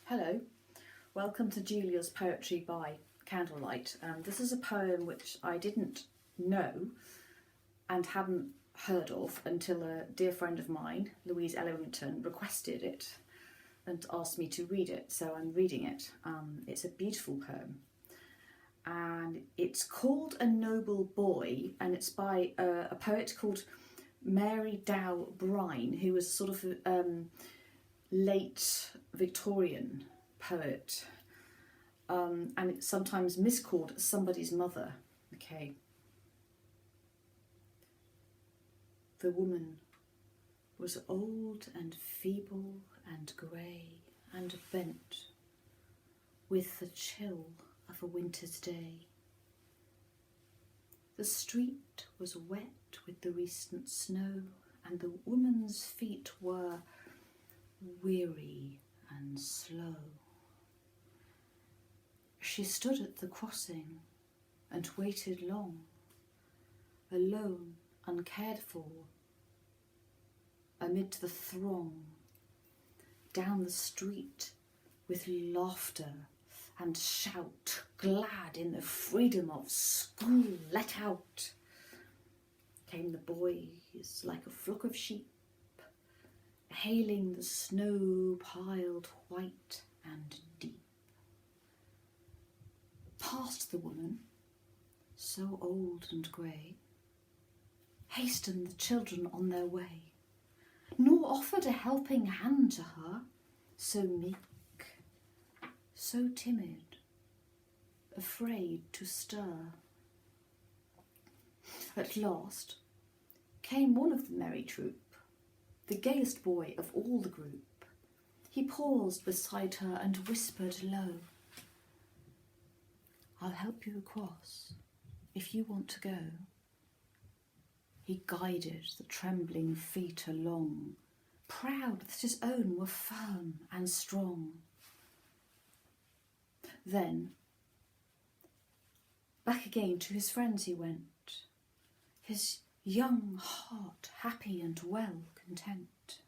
Hello, welcome to Julia's Poetry by Candlelight. This is a poem which I didn't know and hadn't heard of until a dear friend of mine, Louise Ellington, requested it and asked me to read it, so I'm reading it. It's a beautiful poem and it's called A Noble Boy, and it's by a poet called Mary Dow Brine, who was sort of late Victorian poet, and it's sometimes miscalled Somebody's Mother. Okay. The woman was old and feeble and grey and bent with the chill of a winter's day. The street was wet with the recent snow, and the woman's feet were weary and slow. She stood at the crossing and waited long, alone, uncared for, amid the throng, down the street with laughter and shout, glad in the freedom of school let out. Came the boys like a flock of sheep, hailing the snow-piled white and deep. Past the woman, so old and grey, hastened the children on their way, nor offered a helping hand to her, so meek, so timid, afraid to stir. At last came one of the merry troop, the gayest boy of all the group. He paused beside her and whispered low, "I'll help you across, if you want to go." He guided the trembling feet along, proud that his own were firm and strong. Then, back again to his friends he went, his young heart happy and well content.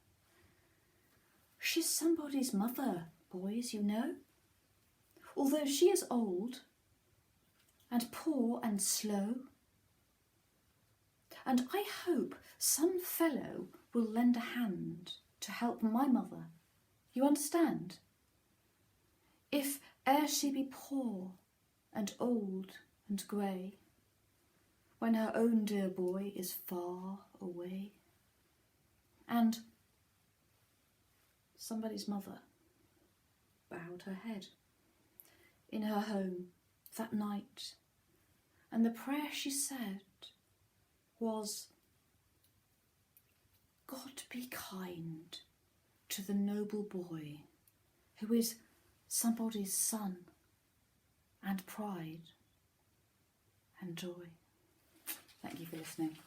She's somebody's mother, boys, you know, although she is old and poor and slow. And I hope some fellow will lend a hand to help my mother, you understand? If e'er she be poor and old and grey, when her own dear boy is far away. And somebody's mother bowed her head in her home that night, and the prayer she said was, "God be kind to the noble boy who is somebody's son and pride and joy." Thank you for listening.